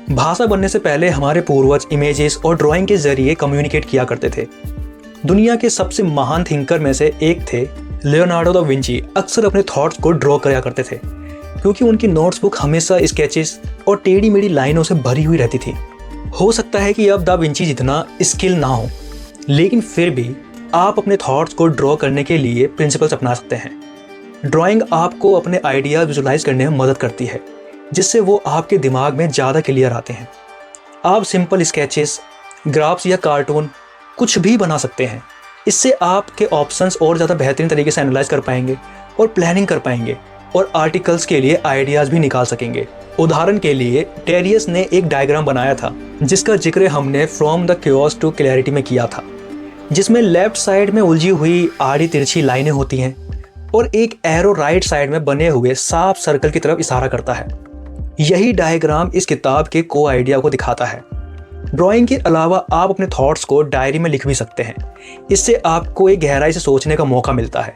भाषा बनने से पहले हमारे पूर्वज इमेजेस और ड्राइंग के जरिए कम्युनिकेट किया करते थे। दुनिया के सबसे महान थिंकर में से एक थे लियोनार्डो दा विंची। अक्सर अपने थॉट्स को ड्रॉ किया करते थे क्योंकि उनकी नोट्स बुक हमेशा स्केचेस और टेढ़ी मेढ़ी लाइनों से भरी हुई रहती थी। हो सकता है कि अब दा विंची जितना स्किल ना हो, लेकिन फिर भी आप अपने थॉट्स को ड्रॉ करने के लिए प्रिंसिपल्स अपना सकते हैं। ड्राइंग आपको अपने आइडिया विजुलाइज करने में मदद करती है, जिससे वो आपके दिमाग में ज़्यादा क्लियर आते हैं। आप सिंपल स्केचेस, ग्राफ्स या कार्टून कुछ भी बना सकते हैं। इससे आपके ऑप्शंस और ज़्यादा बेहतरीन तरीके से एनालाइज कर पाएंगे और प्लानिंग कर पाएंगे और आर्टिकल्स के लिए आइडियाज़ भी निकाल सकेंगे। उदाहरण के लिए डेरियस ने एक डायग्राम बनाया था जिसका जिक्र हमने from the chaos to clarity में किया था, जिसमें लेफ्ट साइड में उलझी हुई आड़ी तिरछी लाइनें होती हैं और एक एरो राइट साइड में बने हुए साफ सर्कल की तरफ इशारा करता है। यही डायग्राम इस किताब के को आइडिया को दिखाता है। ड्राइंग के अलावा आप अपने थॉट्स को डायरी में लिख भी सकते हैं। इससे आपको एक गहराई से सोचने का मौका मिलता है।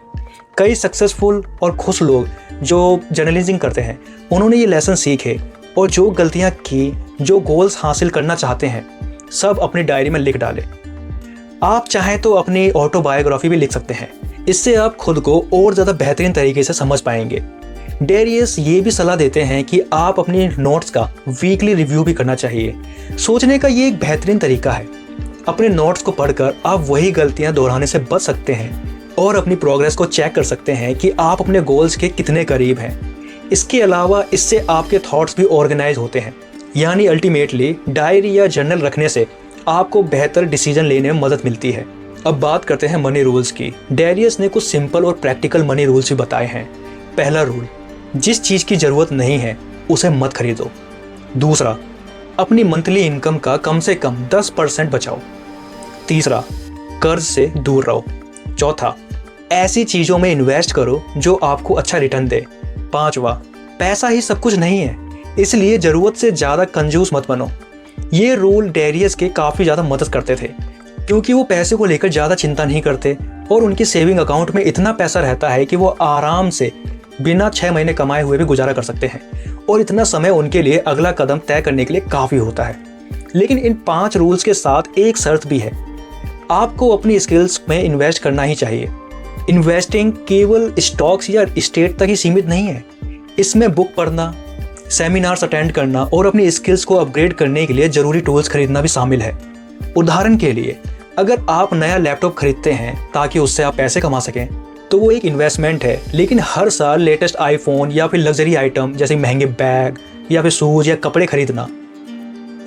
कई सक्सेसफुल और खुश लोग जो जर्नलिज्म करते हैं, उन्होंने ये लेसन सीखे और जो गलतियाँ की, जो गोल्स हासिल करना चाहते हैं, सब अपनी डायरी में लिख डालें। आप चाहें तो अपनी ऑटोबायोग्राफी भी लिख सकते हैं। इससे आप खुद को और ज़्यादा बेहतरीन तरीके से समझ पाएंगे। डेरियस ये भी सलाह देते हैं कि आप अपनी नोट्स का वीकली रिव्यू भी करना चाहिए। सोचने का ये एक बेहतरीन तरीका है। अपने नोट्स को पढ़कर आप वही गलतियां दोहराने से बच सकते हैं और अपनी प्रोग्रेस को चेक कर सकते हैं कि आप अपने गोल्स के कितने करीब हैं। इसके अलावा इससे आपके थॉट्स भी ऑर्गेनाइज होते हैं। यानी अल्टीमेटली डायरी या जर्नल रखने से आपको बेहतर डिसीजन लेने में मदद मिलती है। अब बात करते हैं मनी रूल्स की। डेरियस ने कुछ सिंपल और प्रैक्टिकल मनी रूल्स भी बताए हैं। पहला रूल, जिस चीज़ की ज़रूरत नहीं है उसे मत खरीदो। दूसरा, अपनी मंथली इनकम का कम से कम 10% बचाओ। तीसरा, कर्ज से दूर रहो। चौथा, ऐसी चीज़ों में इन्वेस्ट करो जो आपको अच्छा रिटर्न दे। पांचवा, पैसा ही सब कुछ नहीं है, इसलिए ज़रूरत से ज़्यादा कंजूस मत बनो। ये रूल डेरियस के काफ़ी ज़्यादा मदद करते थे क्योंकि वो पैसे को लेकर ज़्यादा चिंता नहीं करते और उनकी सेविंग अकाउंट में इतना पैसा रहता है कि वो आराम से बिना 6 महीने कमाए हुए भी गुजारा कर सकते हैं और इतना समय उनके लिए अगला कदम तय करने के लिए काफ़ी होता है। लेकिन इन 5 रूल्स के साथ एक शर्त भी है, आपको अपनी स्किल्स में इन्वेस्ट करना ही चाहिए। इन्वेस्टिंग केवल स्टॉक्स या स्टेट तक ही सीमित नहीं है। इसमें बुक पढ़ना, सेमिनार्स अटेंड करना और अपनी स्किल्स को अपग्रेड करने के लिए ज़रूरी टूल्स खरीदना भी शामिल है। उदाहरण के लिए, अगर आप नया लैपटॉप खरीदते हैं ताकि उससे आप पैसे कमा सकें, तो वो एक इन्वेस्टमेंट है। लेकिन हर साल लेटेस्ट आईफोन या फिर लग्जरी आइटम जैसे महंगे बैग या फिर शूज़ या कपड़े खरीदना,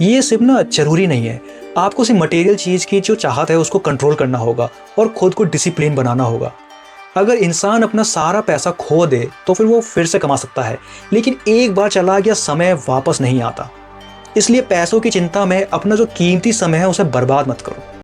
ये सिर्फ ना ज़रूरी नहीं है। आपको सिर्फ मटेरियल चीज़ की जो चाहत है उसको कंट्रोल करना होगा और ख़ुद को डिसिप्लिन बनाना होगा। अगर इंसान अपना सारा पैसा खो दे तो फिर वो फिर से कमा सकता है, लेकिन एक बार चला गया समय वापस नहीं आता। इसलिए पैसों की चिंता में अपना जो कीमती समय है उसे बर्बाद मत करो।